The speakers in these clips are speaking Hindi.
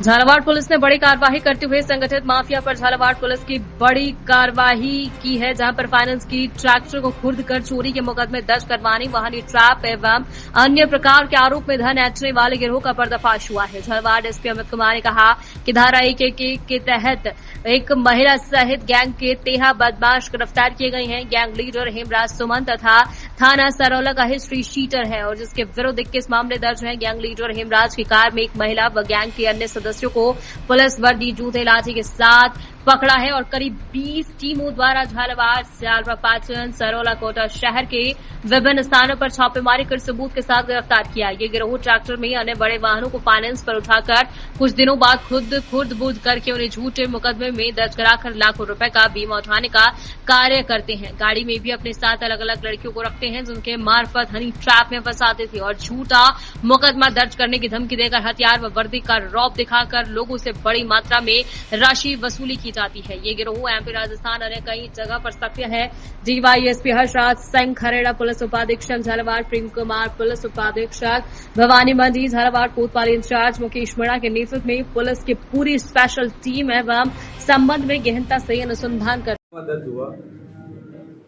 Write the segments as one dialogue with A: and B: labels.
A: झालावाड़ पुलिस ने बड़ी कार्रवाई करते हुए संगठित माफिया पर झालावाड़ पुलिस की बड़ी कार्रवाई की है, जहां पर फाइनेंस की ट्रैक्टर को खुर्द कर चोरी के मुकदमे दर्ज करवाने, वाहनी ट्रैप एवं अन्य प्रकार के आरोप में धन ऐंठने वाले गिरोह का पर्दाफाश हुआ है। झालावाड़ एसपी अमित कुमार ने कहा कि धारा 111 के तहत एक महिला सहित गैंग के 13 बदमाश गिरफ्तार किए गए हैं। गैंग लीडर हेमराज सुमन तथा थाना सरौला का हिस्ट्री शीटर है और जिसके विरुद्ध 21 मामले दर्ज हैं। गैंग लीडर हेमराज की कार में एक महिला व गैंग के अन्य सदस्यों को पुलिस वर्दी, जूते, लाठी के साथ पकड़ा है और करीब 20 टीमों द्वारा झालावाड़, सियालवा, पाचन, सरौला, कोटा शहर के विभिन्न स्थानों पर छापेमारी कर सबूत के साथ गिरफ्तार किया। ये गिरोह ट्रैक्टर में अन्य बड़े वाहनों को फाइनेंस पर उठाकर कुछ दिनों बाद खुद बुध करके उन्हें झूठे मुकदमे में दर्ज कराकर लाखों रुपए का बीमा उठाने का कार्य करते हैं। गाड़ी में भी अपने साथ अलग अलग लड़कियों को रखते हैं, जिनके मार्फत हनी ट्रैप में फंसाते थे और झूठा मुकदमा दर्ज करने की धमकी देकर हथियार व वर्दी का रौब दिखाकर लोगों से बड़ी मात्रा में राशि वसूली की जाती है। ये गिरोह एमपी, राजस्थान अन्य कई जगह पर सक्रिय है। डीवाईएसपी हर्षराज सिंह खरेड़ा, पुलिस उपाधीक्षक झालावाड़ प्रेम कुमार, पुलिस उपाधीक्षक भवानी मंडी झालावाड़, कोतवाली इंचार्ज मुकेश मीणा के नेतृत्व में पुलिस की पूरी स्पेशल टीम एवं संबंध में गहनता से अनुसंधान कर
B: दर्ज हुआ।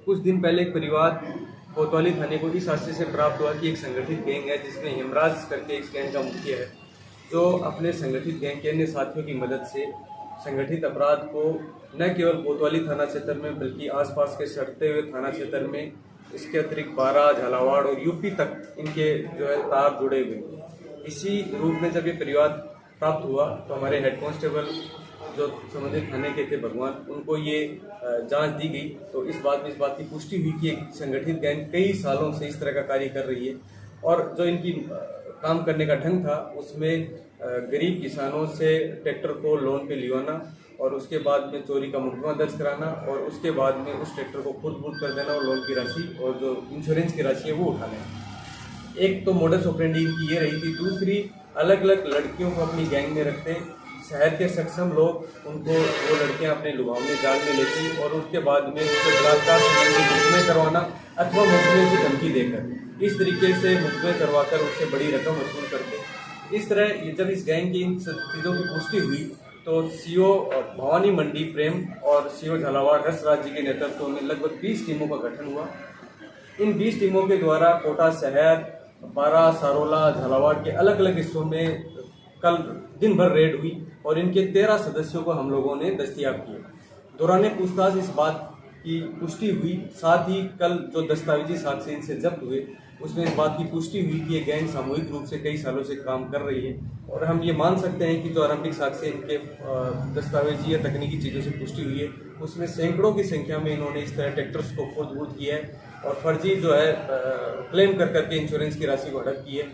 B: कुछ दिन पहले एक परिवार कोतवाली थाने को इस आशय से प्राप्त हुआ कि एक संगठित गैंग है जिसमें हेमराज करके इस गैंग का मुखिया है, जो अपने संगठित गैंग के अन्य साथियों की मदद से संगठित अपराध को न केवल कोतवाली थाना क्षेत्र में बल्कि आसपास के सटते हुए थाना क्षेत्र में, इसके अतिरिक्त बारा, झालावाड़ और यूपी तक इनके जो है तार जुड़े हुए। इसी रूप में जब ये परिवार प्राप्त हुआ तो हमारे हेड कांस्टेबल जो संबंधित थाने के थे भगवान, उनको ये जांच दी गई तो इस बात की पुष्टि हुई कि एक संगठित गैंग कई सालों से इस तरह का कार्य कर रही है और जो इनकी काम करने का ढंग था उसमें गरीब किसानों से ट्रैक्टर को लोन पे लिवाना और उसके बाद में चोरी का मुकदमा दर्ज कराना और उसके बाद में उस ट्रैक्टर को खुद कर देना और लोन की राशि और जो इंश्योरेंस की राशि है वो उठा लेना। एक तो मोडस ऑपरेंडी इनकी ये रही थी। दूसरी, अलग अलग लड़कियों को अपनी गैंग में रखते, शहर के सक्षम लोग उनको वो लड़कियां अपने लुभावने जाल में लेती और उसके बाद में उसे बलात्कार संबंधी मुकदमे करवाना अथवा मुकदमे की धमकी देकर इस तरीके से मुकदमे करवाकर उससे बड़ी रकम वसूल करते। इस तरह जब इस गैंग की इन चीज़ों की पुष्टि हुई तो सीओ भवानी मंडी प्रेम और सीओ झालावाड़ हर्षराज जी के नेतृत्व में लगभग 20 टीमों का गठन हुआ। इन 20 टीमों के द्वारा कोटा शहर, बारा, सरौला, झालावाड़ के अलग अलग हिस्सों में कल दिन भर रेड हुई और इनके 13 सदस्यों को हम लोगों ने दस्तयाब किया। दौरान पूछताछ इस बात की पुष्टि हुई, साथ ही कल जो दस्तावेजी साक्ष्य इनसे जब्त हुए उसमें इस बात की पुष्टि हुई कि ये गैंग सामूहिक रूप से कई सालों से काम कर रही है और हम ये मान सकते हैं कि जो आरंभिक साक्ष्य इनके दस्तावेजी या तकनीकी चीज़ों से पुष्टि हुई है उसमें सैकड़ों की संख्या में इन्होंने इस तरह ट्रैक्टर्स को खुद किया है और फर्जी जो है क्लेम कर करके इंश्योरेंस की राशि को हड़प की है।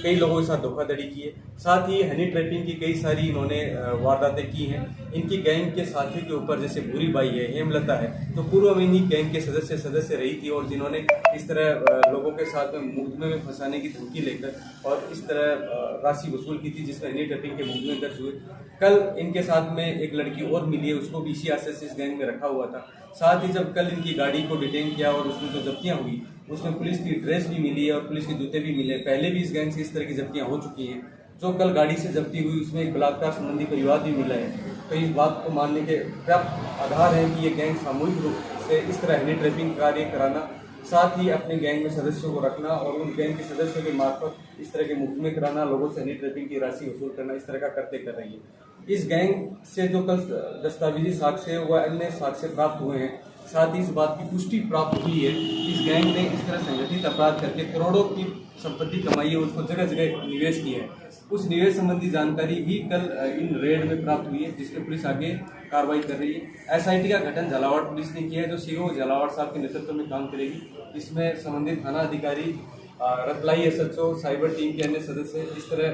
B: कई लोगों के साथ धोखाधड़ी की है। साथ ही हनी ट्रैपिंग की कई सारी इन्होंने वारदातें की हैं। इनकी गैंग के साथियों के ऊपर जैसे भूरी बाई है, हेमलता है, तो पूर्व में इन्हीं गैंग के सदस्य रही थी और जिन्होंने इस तरह लोगों के साथ में मुकदमे में फंसाने की धमकी लेकर और इस तरह राशि वसूल की थी, जिसमें हनी ट्रैपिंग के मुकदमे दर्ज हुए। कल इनके साथ में एक लड़की और मिली है, उसको भी इसी आशय से इस गैंग में रखा हुआ था। साथ ही जब कल इनकी गाड़ी को डिटेन किया और उसमें जो जब्तियां हुई उसमें पुलिस की ड्रेस भी मिली है और पुलिस के जूते भी मिले। पहले भी इस गैंग से इस तरह की जब्तियां हो चुकी हैं। जो कल गाड़ी से जब्ती हुई उसमें एक बलात्कार संबंधी परिवार भी मिला है, तो इस बात को मानने के पर्याप्त आधार है कि ये गैंग सामूहिक रूप से इस तरह हनी ट्रैपिंग कार्य कराना, साथ ही अपने गैंग में सदस्यों को रखना और उन गैंग के सदस्यों के मार्फत इस तरह के मुकदमे कराना, लोगों से हनी ट्रैपिंग की राशि वसूल करना, इस तरह का करते कर रही है। इस गैंग से जो कल दस्तावेजी साक्ष्य व अन्य साक्ष्य प्राप्त हुए हैं, साथ ही इस बात की पुष्टि प्राप्त हुई है कि इस गैंग ने इस तरह संगठित अपराध करके करोड़ों की संपत्ति कमाई है, उसको जगह जगह निवेश किया है। उस निवेश संबंधी जानकारी भी कल इन रेड में प्राप्त हुई है, जिसमें पुलिस आगे कार्रवाई कर रही है। एसआईटी का गठन झालावाड़ पुलिस ने किया है, जो सीओ झालावाड़ साहब के नेतृत्व में काम करेगी। इसमें संबंधित थाना अधिकारी, रतलाई एसएचओ, साइबर टीम के अन्य सदस्य, इस तरह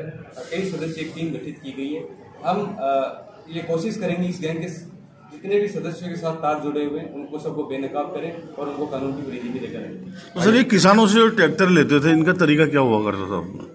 B: कई सदस्य एक टीम गठित की गई है। हम ये कोशिश करेंगे इस गैंग के जितने भी सदस्यों के साथ तार जुड़े हुए हैं उनको सबको बेनकाब करें और उनको कानून की वृद्धि भी देकर।
C: तो सर, ये किसानों से जो ट्रैक्टर लेते थे, इनका तरीका क्या हुआ करता था?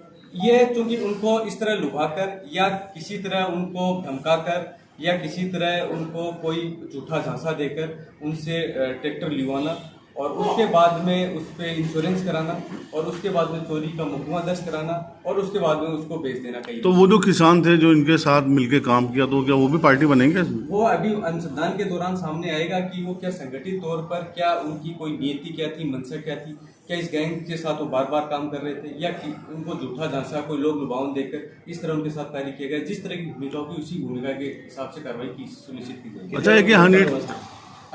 B: ये चूंकि उनको इस तरह लुभाकर या किसी तरह उनको धमकाकर या किसी तरह उनको कोई झूठा झांसा देकर उनसे ट्रैक्टर लिवाना और उसके बाद में उस पर इंश्योरेंस कराना और उसके बाद में चोरी का मुकदमा दर्ज कराना और उसके बाद में उसको बेच देना कहीं।
C: तो वो जो किसान थे जो इनके साथ मिलके काम किया, तो क्या वो भी पार्टी बनेंगे इसमें?
B: वो अभी अनुसंधान के दौरान सामने आएगा कि वो क्या संगठित तौर पर क्या उनकी कोई नीति क्या थी, मंशा क्या थी, क्या इस गैंग के साथ वो बार बार काम कर रहे थे या कि उनको झूठा झांसा कोई लोग लुभावन देकर इस तरह उनके साथ कार्य किया गया। जिस तरह की भूमिका होगी उसी भूमिका के हिसाब से कार्रवाई की सुनिश्चित की जाएगी।
C: अच्छा है कि हनी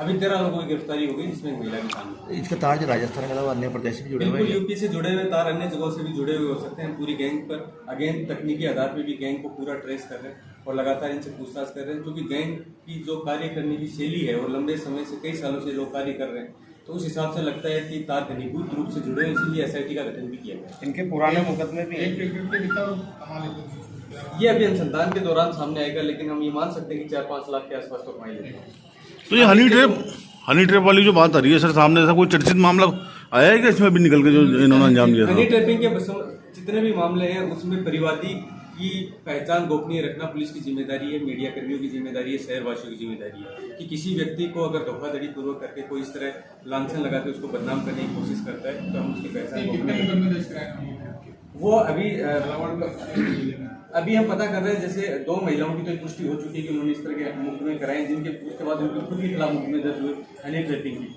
B: अभी 13 लोगों की गिरफ्तारी हो गई जिसमें एक महिला भी शामिल।
D: इसका तार जो राजस्थान के अलावा अन्य प्रदेश से भी जुड़े हुए
B: बिल्कुल
D: हैं।
B: यूपी से जुड़े हुए तार अन्य जगहों से भी जुड़े हुए हो सकते हैं। पूरी गैंग पर अगेन तकनीकी आधार पर भी गैंग को पूरा ट्रेस कर रहे हैं और लगातार इनसे पूछताछ कर रहे हैं, क्योंकि गैंग की जो कार्य करने की शैली है और लंबे समय से कई सालों से लोग कार्य कर रहे हैं, तो उस हिसाब से लगता है कि तार घनीभूत रूप से जुड़े हैं, इसीलिए एसआईटी का गठन भी किया गया।
E: इनके पुराने मुकदमे भी
B: ये अभी अनुसंधान के दौरान सामने आएगा, लेकिन हम ये मान सकते हैं कि 4-5 लाख के आसपास तो कमाई लेते हैं।
C: तो ये हनी ट्रैप वाली जो बात आ रही है सर, सामने ऐसा कोई चर्चित मामला आया है कि इसमें भी निकल के जो इन्होंने अंजाम दिया था?
B: हनी ट्रैपिंग के जितने भी मामले हैं उसमें परिवादी की पहचान गोपनीय रखना पुलिस की जिम्मेदारी है, मीडिया कर्मियों की जिम्मेदारी है, शहरवासियों की जिम्मेदारी है कि किसी व्यक्ति को अगर धोखाधड़ी पूर्वक करके कोई इस तरह लांछन लगा के उसको बदनाम करने की कोशिश करता है तो हम उसकी पहचान वो अभी हम पता कर रहे हैं। जैसे 2 महिलाओं की तो पुष्टि हो चुकी है कि उन्होंने इस तरह के मुकदमे कराए, जिनके उसके बाद उनके खुद के खिलाफ मुकदमे दर्ज हुए हनी ट्रैपिंग की।